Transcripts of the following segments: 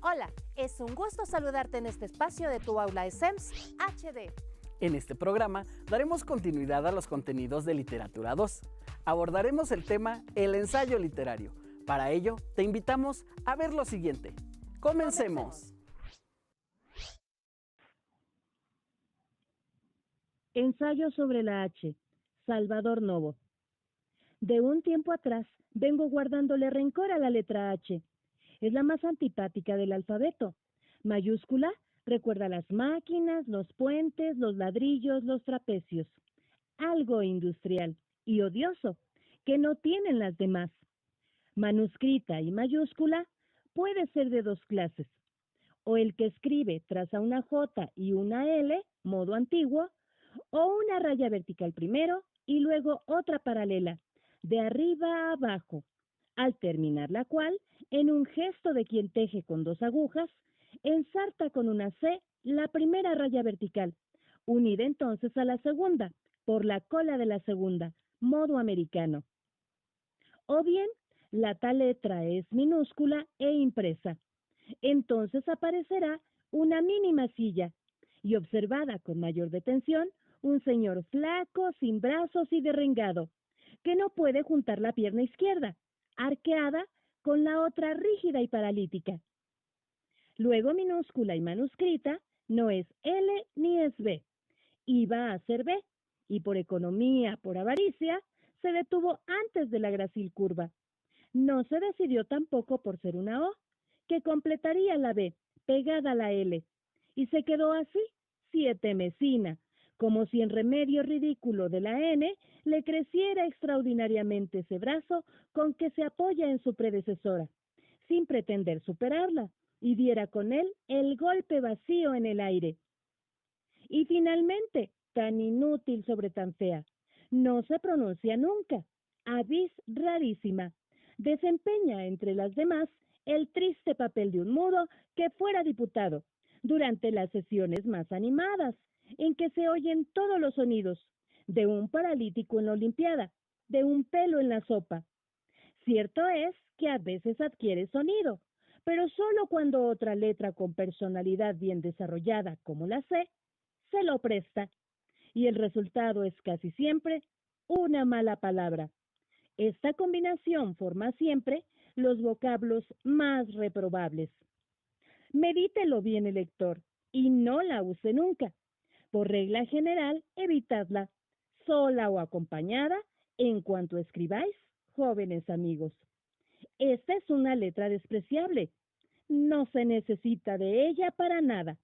Hola, es un gusto saludarte en este espacio de tu aula SEMS HD. En este programa daremos continuidad a los contenidos de Literatura 2. Abordaremos el tema El ensayo literario. Para ello, te invitamos a ver lo siguiente. ¡Comencemos! Ensayo sobre la H, Salvador Novo. De un tiempo atrás vengo guardándole rencor a la letra H. Es la más antipática del alfabeto. Mayúscula recuerda las máquinas, los puentes, los ladrillos, los trapecios. Algo industrial y odioso que no tienen las demás. Manuscrita y mayúscula puede ser de dos clases. O el que escribe traza una J y una L, modo antiguo, o una raya vertical primero y luego otra paralela, de arriba a abajo, al terminar la cual, en un gesto de quien teje con dos agujas, ensarta con una C la primera raya vertical, unida entonces a la segunda, por la cola de la segunda, modo americano. O bien, la tal letra es minúscula e impresa. Entonces aparecerá una mínima silla, y observada con mayor detención, un señor flaco, sin brazos y derrengado, que no puede juntar la pierna izquierda, arqueada con la otra rígida y paralítica. Luego minúscula y manuscrita no es L ni es B, iba a ser B, y por economía, por avaricia, se detuvo antes de la grácil curva. No se decidió tampoco por ser una O, que completaría la B, pegada a la L, y se quedó así, sietemesina, como si en remedio ridículo de la N le creciera extraordinariamente ese brazo con que se apoya en su predecesora, sin pretender superarla, y diera con él el golpe vacío en el aire. Y finalmente, tan inútil sobre tan fea, no se pronuncia nunca, avis rarísima, desempeña entre las demás el triste papel de un mudo que fuera diputado, durante las sesiones más animadas, en que se oyen todos los sonidos, de un paralítico en la Olimpiada, de un pelo en la sopa. Cierto es que a veces adquiere sonido, pero solo cuando otra letra con personalidad bien desarrollada, como la C, se lo presta, y el resultado es casi siempre una mala palabra. Esta combinación forma siempre los vocablos más reprobables. Medítelo bien el lector, y no la use nunca. Por regla general, evitadla, sola o acompañada, en cuanto escribáis, jóvenes amigos. Esta es una letra despreciable. No se necesita de ella para nada.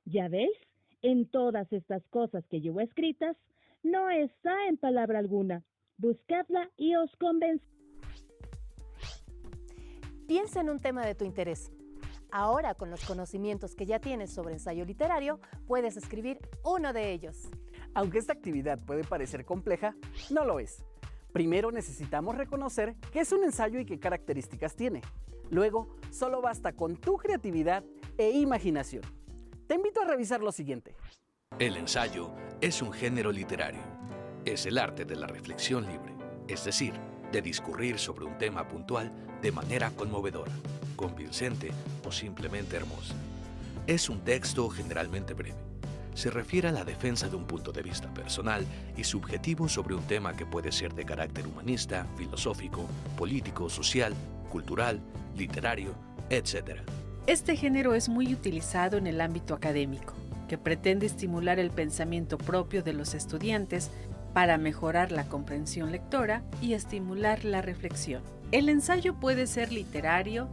Ya veis, en todas estas cosas que llevo escritas, no está en palabra alguna. Buscadla y os convenceré. Piensa en un tema de tu interés. Ahora, con los conocimientos que ya tienes sobre ensayo literario, puedes escribir uno de ellos. Aunque esta actividad puede parecer compleja, no lo es. Primero necesitamos reconocer qué es un ensayo y qué características tiene. Luego, solo basta con tu creatividad e imaginación. Te invito a revisar lo siguiente. El ensayo es un género literario. Es el arte de la reflexión libre, es decir, de discurrir sobre un tema puntual de manera conmovedora, convincente o simplemente hermosa. Es un texto generalmente breve. Se refiere a la defensa de un punto de vista personal y subjetivo sobre un tema que puede ser de carácter humanista, filosófico, político, social, cultural, literario, etc. Este género es muy utilizado en el ámbito académico, que pretende estimular el pensamiento propio de los estudiantes para mejorar la comprensión lectora y estimular la reflexión. El ensayo puede ser literario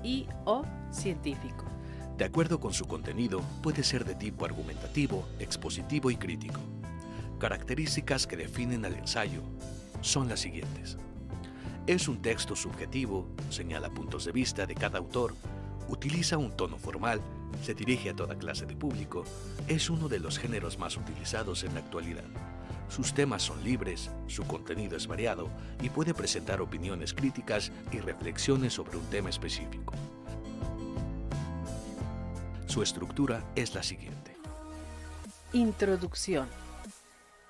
y/o científico. De acuerdo con su contenido, puede ser de tipo argumentativo, expositivo y crítico. Características que definen al ensayo son las siguientes. Es un texto subjetivo, señala puntos de vista de cada autor, utiliza un tono formal, se dirige a toda clase de público, es uno de los géneros más utilizados en la actualidad. Sus temas son libres, su contenido es variado y puede presentar opiniones críticas y reflexiones sobre un tema específico. Su estructura es la siguiente. Introducción.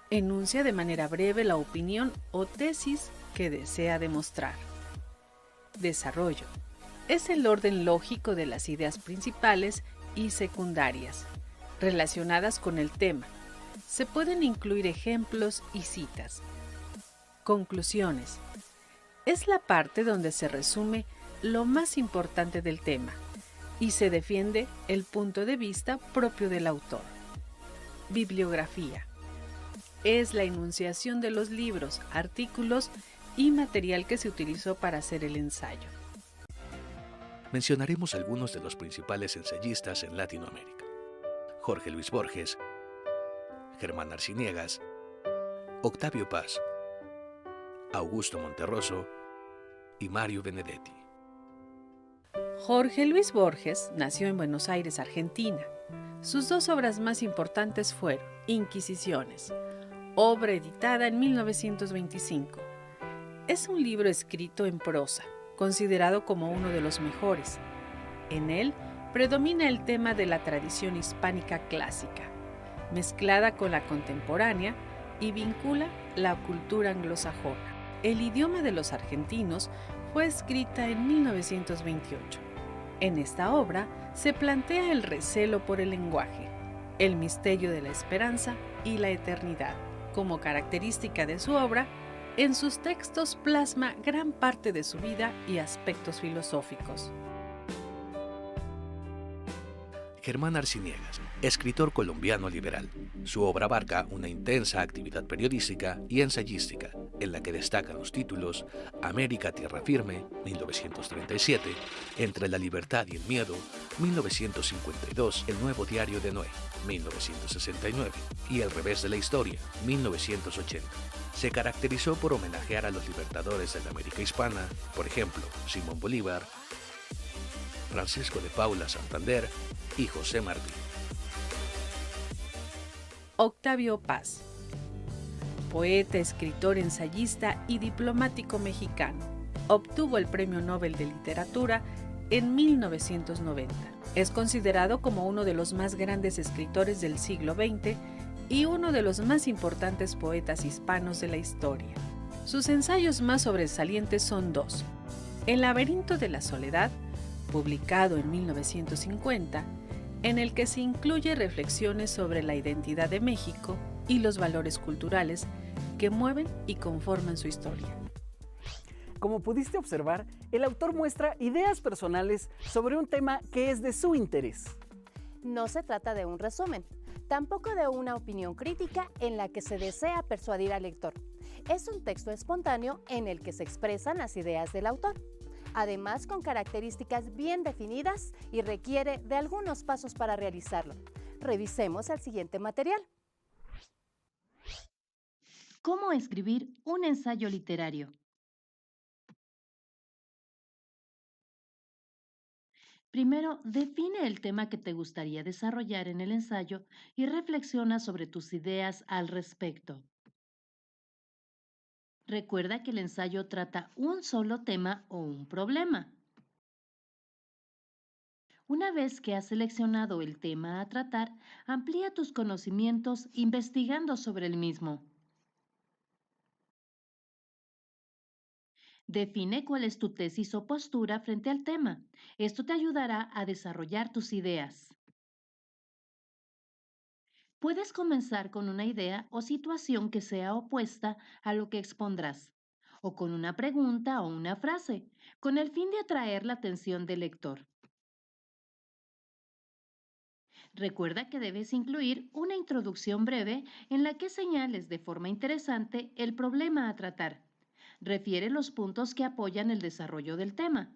Enuncia de manera breve la opinión o tesis que desea demostrar. Desarrollo. es el orden lógico de las ideas principales y secundarias, relacionadas con el tema. Se pueden incluir ejemplos y citas. Conclusiones. Es la parte donde se resume lo más importante del tema y se defiende el punto de vista propio del autor. Bibliografía. Es la enunciación de los libros, artículos y material que se utilizó para hacer el ensayo. Mencionaremos algunos de los principales ensayistas en Latinoamérica: Jorge Luis Borges, Germán Arciniegas, Octavio Paz, Augusto Monterroso y Mario Benedetti. Jorge Luis Borges nació en Buenos Aires, Argentina. Sus dos obras más importantes fueron Inquisiciones, obra editada en 1925. Es un libro escrito en prosa, considerado como uno de los mejores. En él predomina el tema de la tradición hispánica clásica, mezclada con la contemporánea, y vincula la cultura anglosajona. El idioma de los argentinos fue escrita en 1928. En esta obra se plantea el recelo por el lenguaje, el misterio de la esperanza y la eternidad. Como característica de su obra, en sus textos plasma gran parte de su vida y aspectos filosóficos. Germán Arciniegas, escritor colombiano liberal. Su obra abarca una intensa actividad periodística y ensayística, en la que destacan los títulos América Tierra Firme, 1937, Entre la Libertad y el Miedo, 1952, El Nuevo Diario de Noé, 1969, y El Revés de la Historia, 1980. Se caracterizó por homenajear a los libertadores de la América hispana, por ejemplo, Simón Bolívar, Francisco de Paula Santander y José Martí. Octavio Paz, poeta, escritor, ensayista y diplomático mexicano. Obtuvo el Premio Nobel de Literatura en 1990. Es considerado como uno de los más grandes escritores del siglo XX y uno de los más importantes poetas hispanos de la historia. Sus ensayos más sobresalientes son dos: El laberinto de la soledad, publicado en 1950, en el que se incluye reflexiones sobre la identidad de México y los valores culturales que mueven y conforman su historia. Como pudiste observar, el autor muestra ideas personales sobre un tema que es de su interés. No se trata de un resumen, tampoco de una opinión crítica en la que se desea persuadir al lector. Es un texto espontáneo en el que se expresan las ideas del autor, además con características bien definidas, y requiere de algunos pasos para realizarlo. Revisemos el siguiente material. ¿Cómo escribir un ensayo literario? Primero, define el tema que te gustaría desarrollar en el ensayo y reflexiona sobre tus ideas al respecto. Recuerda que el ensayo trata un solo tema o un problema. Una vez que has seleccionado el tema a tratar, amplía tus conocimientos investigando sobre el mismo. Define cuál es tu tesis o postura frente al tema. Esto te ayudará a desarrollar tus ideas. Puedes comenzar con una idea o situación que sea opuesta a lo que expondrás, o con una pregunta o una frase, con el fin de atraer la atención del lector. Recuerda que debes incluir una introducción breve en la que señales de forma interesante el problema a tratar. Refiere los puntos que apoyan el desarrollo del tema.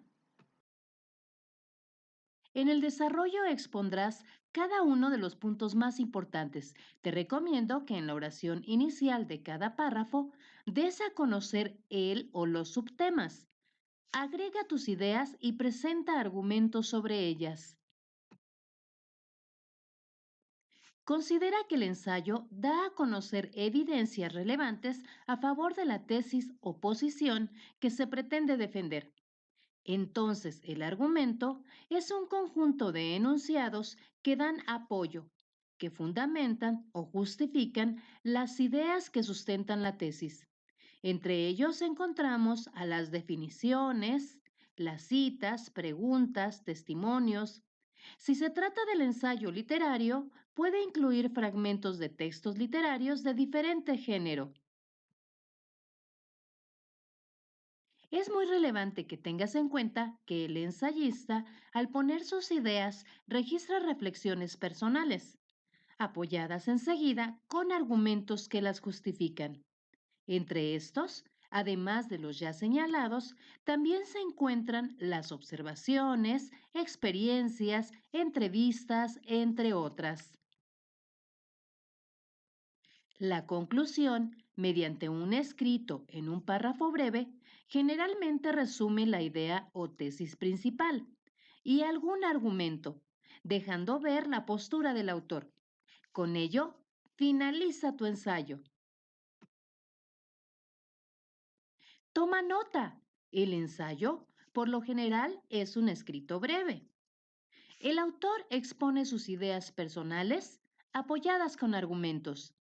En el desarrollo expondrás cada uno de los puntos más importantes. Te recomiendo que en la oración inicial de cada párrafo des a conocer el o los subtemas. Agrega tus ideas y presenta argumentos sobre ellas. Considera que el ensayo da a conocer evidencias relevantes a favor de la tesis o posición que se pretende defender. Entonces, el argumento es un conjunto de enunciados que dan apoyo, que fundamentan o justifican las ideas que sustentan la tesis. Entre ellos encontramos a las definiciones, las citas, preguntas, testimonios. Si se trata del ensayo literario, puede incluir fragmentos de textos literarios de diferente género. Es muy relevante que tengas en cuenta que el ensayista, al poner sus ideas, registra reflexiones personales, apoyadas enseguida con argumentos que las justifican. Entre estos, además de los ya señalados, también se encuentran las observaciones, experiencias, entrevistas, entre otras. La conclusión, mediante un escrito en un párrafo breve, generalmente resume la idea o tesis principal y algún argumento, dejando ver la postura del autor. Con ello, finaliza tu ensayo. Toma nota. El ensayo, por lo general, es un escrito breve. El autor expone sus ideas personales apoyadas con argumentos.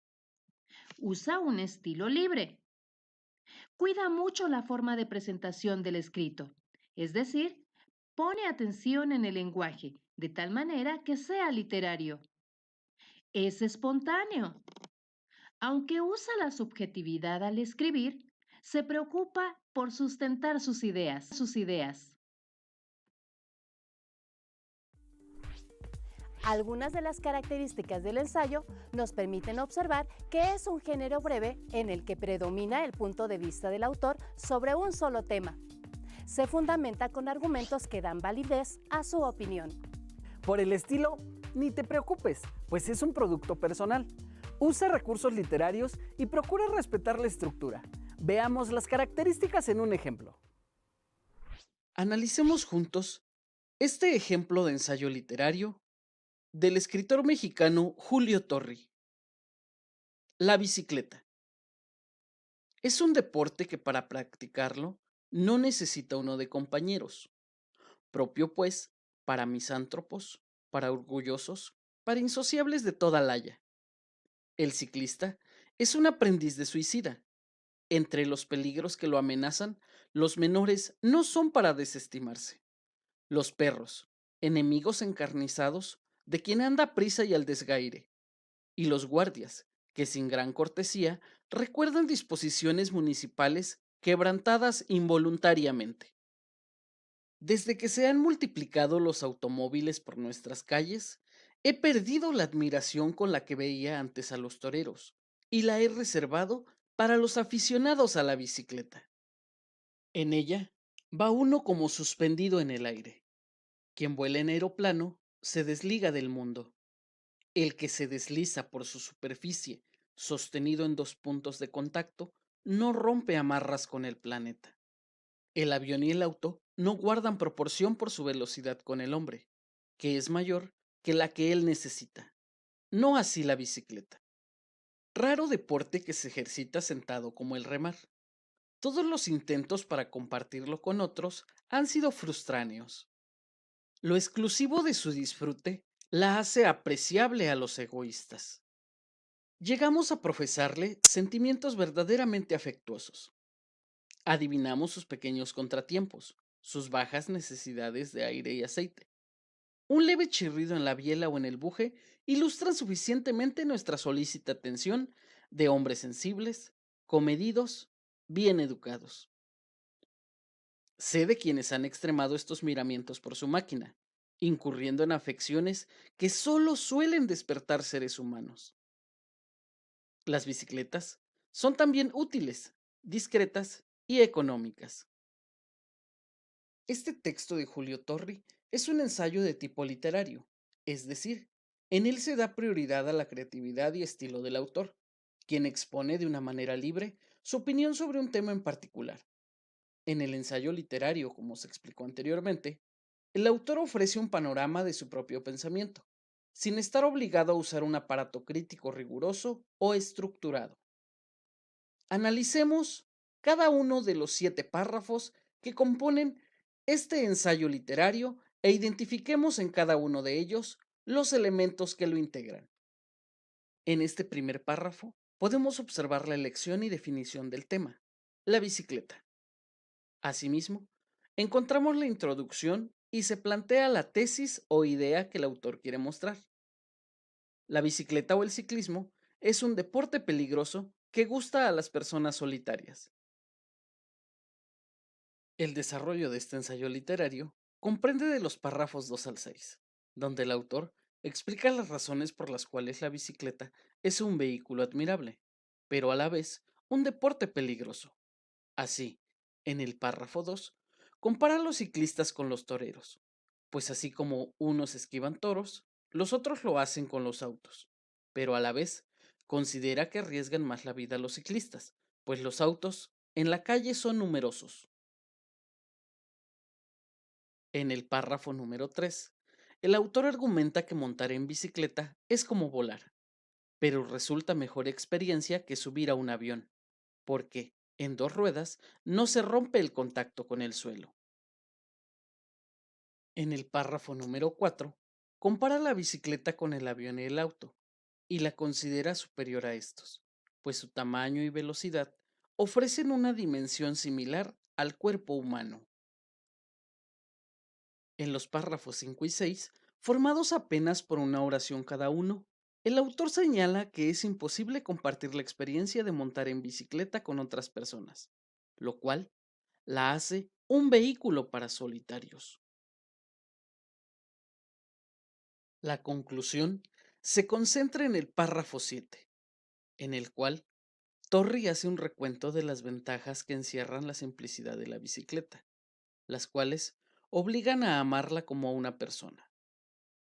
Usa un estilo libre. Cuida mucho la forma de presentación del escrito, es decir, pone atención en el lenguaje, de tal manera que sea literario. Es espontáneo. Aunque usa la subjetividad al escribir, se preocupa por sustentar sus ideas. Algunas de las características del ensayo nos permiten observar que es un género breve en el que predomina el punto de vista del autor sobre un solo tema. Se fundamenta con argumentos que dan validez a su opinión. Por el estilo, ni te preocupes, pues es un producto personal. Usa recursos literarios y procura respetar la estructura. Veamos las características en un ejemplo. Analicemos juntos este ejemplo de ensayo literario del escritor mexicano Julio Torri. La bicicleta. Es un deporte que para practicarlo no necesita uno de compañeros, propio pues para misántropos, para orgullosos, para insociables de toda laya. El ciclista es un aprendiz de suicida. Entre los peligros que lo amenazan, los menores no son para desestimarse. Los perros, enemigos encarnizados de quien anda a prisa y al desgaire, y los guardias, que sin gran cortesía recuerdan disposiciones municipales quebrantadas involuntariamente. Desde que se han multiplicado los automóviles por nuestras calles, he perdido la admiración con la que veía antes a los toreros, y la he reservado para los aficionados a la bicicleta. En ella va uno como suspendido en el aire. Quien vuela en aeroplano se desliga del mundo. El que se desliza por su superficie, sostenido en dos puntos de contacto, no rompe amarras con el planeta. El avión y el auto no guardan proporción por su velocidad con el hombre, que es mayor que la que él necesita. No así la bicicleta. Raro deporte que se ejercita sentado como el remar. Todos los intentos para compartirlo con otros han sido frustráneos. Lo exclusivo de su disfrute la hace apreciable a los egoístas. Llegamos a profesarle sentimientos verdaderamente afectuosos. Adivinamos sus pequeños contratiempos, sus bajas necesidades de aire y aceite. Un leve chirrido en la biela o en el buje ilustran suficientemente nuestra solícita atención de hombres sensibles, comedidos, bien educados. Sé de quienes han extremado estos miramientos por su máquina, incurriendo en afecciones que solo suelen despertar seres humanos. Las bicicletas son también útiles, discretas y económicas. Este texto de Julio Torri es un ensayo de tipo literario, es decir, en él se da prioridad a la creatividad y estilo del autor, quien expone de una manera libre su opinión sobre un tema en particular. En el ensayo literario, como se explicó anteriormente, el autor ofrece un panorama de su propio pensamiento, sin estar obligado a usar un aparato crítico riguroso o estructurado. Analicemos cada uno de los 7 párrafos que componen este ensayo literario e identifiquemos en cada uno de ellos los elementos que lo integran. En este primer párrafo podemos observar la elección y definición del tema, la bicicleta. Asimismo, Encontramos la introducción y se plantea la tesis o idea que el autor quiere mostrar. La bicicleta o el ciclismo es un deporte peligroso que gusta a las personas solitarias. El desarrollo de este ensayo literario comprende de los párrafos 2 al 6, donde el autor explica las razones por las cuales la bicicleta es un vehículo admirable, pero a la vez un deporte peligroso. Así, en el párrafo 2, compara a los ciclistas con los toreros, pues así como unos esquivan toros, los otros lo hacen con los autos, pero a la vez considera que arriesgan más la vida los ciclistas, pues los autos en la calle son numerosos. En el párrafo número 3, el autor argumenta que montar en bicicleta es como volar, pero resulta mejor experiencia que subir a un avión, porque en dos ruedas no se rompe el contacto con el suelo. En el párrafo número 4, compara la bicicleta con el avión y el auto, y la considera superior a estos, pues su tamaño y velocidad ofrecen una dimensión similar al cuerpo humano. En los párrafos 5 y 6, formados apenas por una oración cada uno, el autor señala que es imposible compartir la experiencia de montar en bicicleta con otras personas, lo cual la hace un vehículo para solitarios. La conclusión se concentra en el párrafo 7, en el cual Torri hace un recuento de las ventajas que encierran la simplicidad de la bicicleta, las cuales obligan a amarla como a una persona.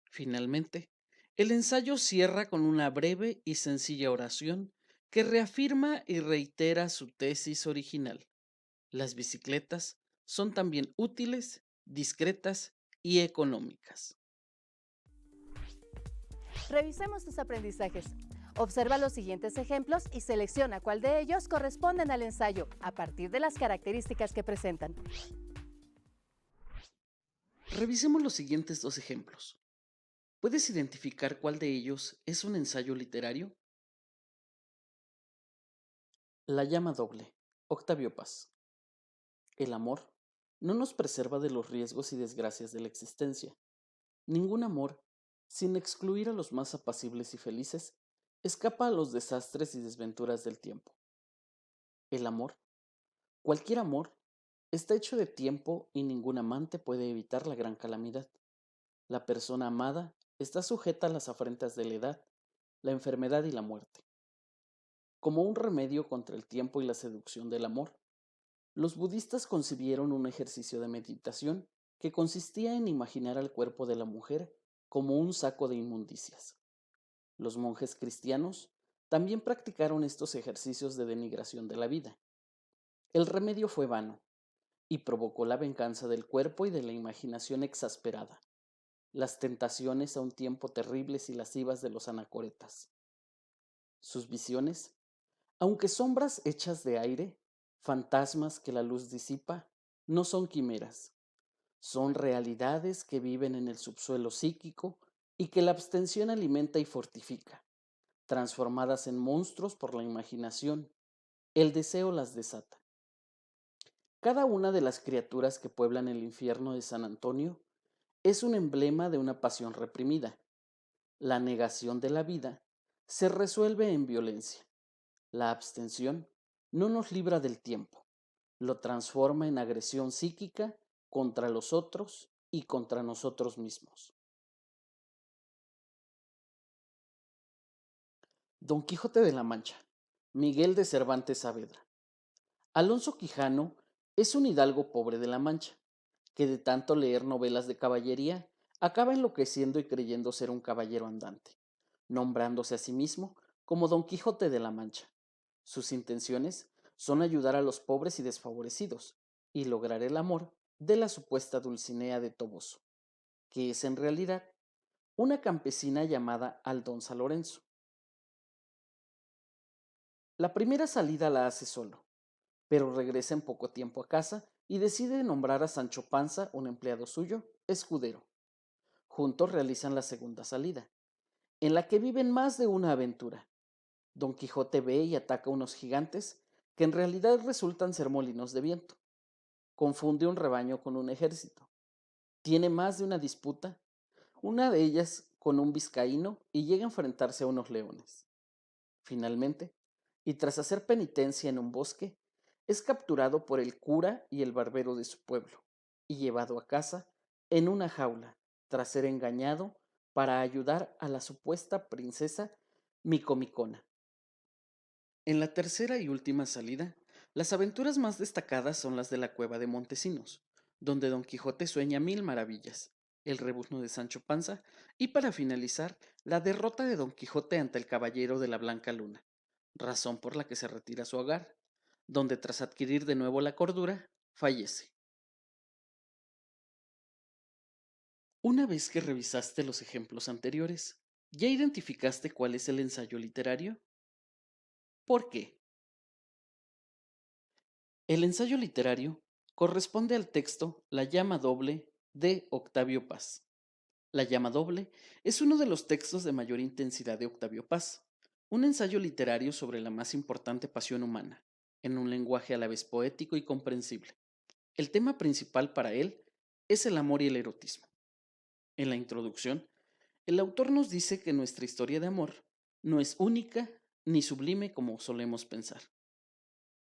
Finalmente, el ensayo cierra con una breve y sencilla oración que reafirma y reitera su tesis original. Las bicicletas son también útiles, discretas y económicas. Revisemos tus aprendizajes. Observa los siguientes ejemplos y selecciona cuál de ellos corresponden al ensayo a partir de las características que presentan. Revisemos los siguientes dos ejemplos. ¿Puedes identificar cuál de ellos es un ensayo literario? La llama doble, Octavio Paz. El amor no nos preserva de los riesgos y desgracias de la existencia. Ningún amor, sin excluir a los más apacibles y felices, escapa a los desastres y desventuras del tiempo. El amor, cualquier amor, está hecho de tiempo y ningún amante puede evitar la gran calamidad. La persona amada está sujeta a las afrentas de la edad, la enfermedad y la muerte. Como un remedio contra el tiempo y la seducción del amor, los budistas concibieron un ejercicio de meditación que consistía en imaginar al cuerpo de la mujer como un saco de inmundicias. Los monjes cristianos también practicaron estos ejercicios de denigración de la vida. El remedio fue vano y provocó la venganza del cuerpo y de la imaginación exasperada, las tentaciones a un tiempo terribles y lascivas de los anacoretas. Sus visiones, aunque sombras hechas de aire, fantasmas que la luz disipa, no son quimeras, son realidades que viven en el subsuelo psíquico y que la abstención alimenta y fortifica, transformadas en monstruos por la imaginación. El deseo las desata. Cada una de las criaturas que pueblan el infierno de San Antonio es un emblema de una pasión reprimida. La negación de la vida se resuelve en violencia. La abstención no nos libra del tiempo, lo transforma en agresión psíquica contra los otros y contra nosotros mismos. Don Quijote de la Mancha, Miguel de Cervantes Saavedra. Alonso Quijano es un hidalgo pobre de la Mancha, que de tanto leer novelas de caballería acaba enloqueciendo y creyendo ser un caballero andante, nombrándose a sí mismo como Don Quijote de la Mancha. Sus intenciones son ayudar a los pobres y desfavorecidos y lograr el amor de la supuesta Dulcinea de Toboso, que es en realidad una campesina llamada Aldonza Lorenzo. La primera salida la hace solo, pero regresa en poco tiempo a casa y decide nombrar a Sancho Panza, un empleado suyo, escudero. Juntos realizan la segunda salida, en la que viven más de una aventura. Don Quijote ve y ataca unos gigantes que en realidad resultan ser molinos de viento. confunde un rebaño con un ejército. Tiene más de una disputa, una de ellas con un vizcaíno, y llega a enfrentarse a unos leones. Finalmente, y tras hacer penitencia en un bosque, es capturado por el cura y el barbero de su pueblo y llevado a casa en una jaula tras ser engañado para ayudar a la supuesta princesa Micomicona. En la tercera y última salida, las aventuras más destacadas son las de la cueva de Montesinos, donde Don Quijote sueña mil maravillas, el rebuzno de Sancho Panza y, para finalizar, la derrota de Don Quijote ante el caballero de la Blanca Luna, razón por la que se retira a su hogar, donde tras adquirir de nuevo la cordura, fallece. Una vez que revisaste los ejemplos anteriores, ¿ya identificaste cuál es el ensayo literario? ¿Por qué? El ensayo literario corresponde al texto La llama doble de Octavio Paz. La llama doble es uno de los textos de mayor intensidad de Octavio Paz, un ensayo literario sobre la más importante pasión humana, en un lenguaje a la vez poético y comprensible. El tema principal para él es el amor y el erotismo. En la introducción, el autor nos dice que nuestra historia de amor no es única ni sublime como solemos pensar,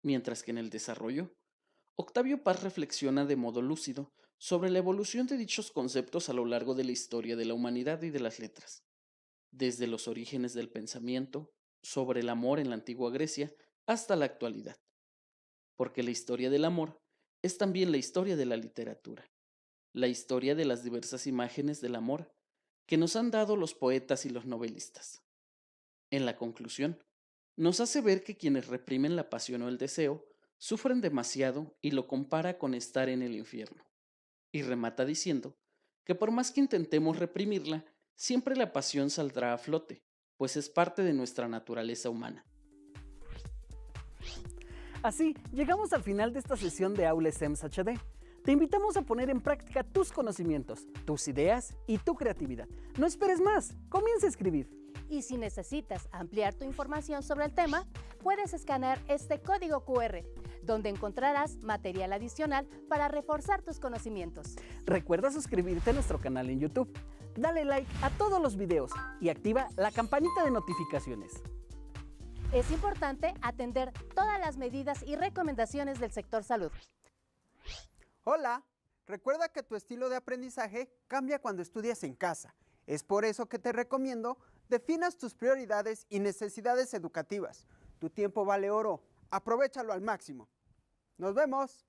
mientras que en el desarrollo, Octavio Paz reflexiona de modo lúcido sobre la evolución de dichos conceptos a lo largo de la historia de la humanidad y de las letras, desde los orígenes del pensamiento sobre el amor en la antigua Grecia hasta la actualidad, porque la historia del amor es también la historia de la literatura, la historia de las diversas imágenes del amor que nos han dado los poetas y los novelistas. En la conclusión, nos hace ver que quienes reprimen la pasión o el deseo sufren demasiado y lo compara con estar en el infierno. Y remata diciendo que por más que intentemos reprimirla, siempre la pasión saldrá a flote, pues es parte de nuestra naturaleza humana. Así, llegamos al final de esta sesión de Aula SEMS HD. Te invitamos a poner en práctica tus conocimientos, tus ideas y tu creatividad. No esperes más, comienza a escribir. Y si necesitas ampliar tu información sobre el tema, puedes escanear este código QR, donde encontrarás material adicional para reforzar tus conocimientos. Recuerda suscribirte a nuestro canal en YouTube, dale like a todos los videos y activa la campanita de notificaciones. Es importante atender todas las medidas y recomendaciones del sector salud. Hola, recuerda que tu estilo de aprendizaje cambia cuando estudias en casa. Es por eso que te recomiendo definas tus prioridades y necesidades educativas. Tu tiempo vale oro, aprovéchalo al máximo. ¡Nos vemos!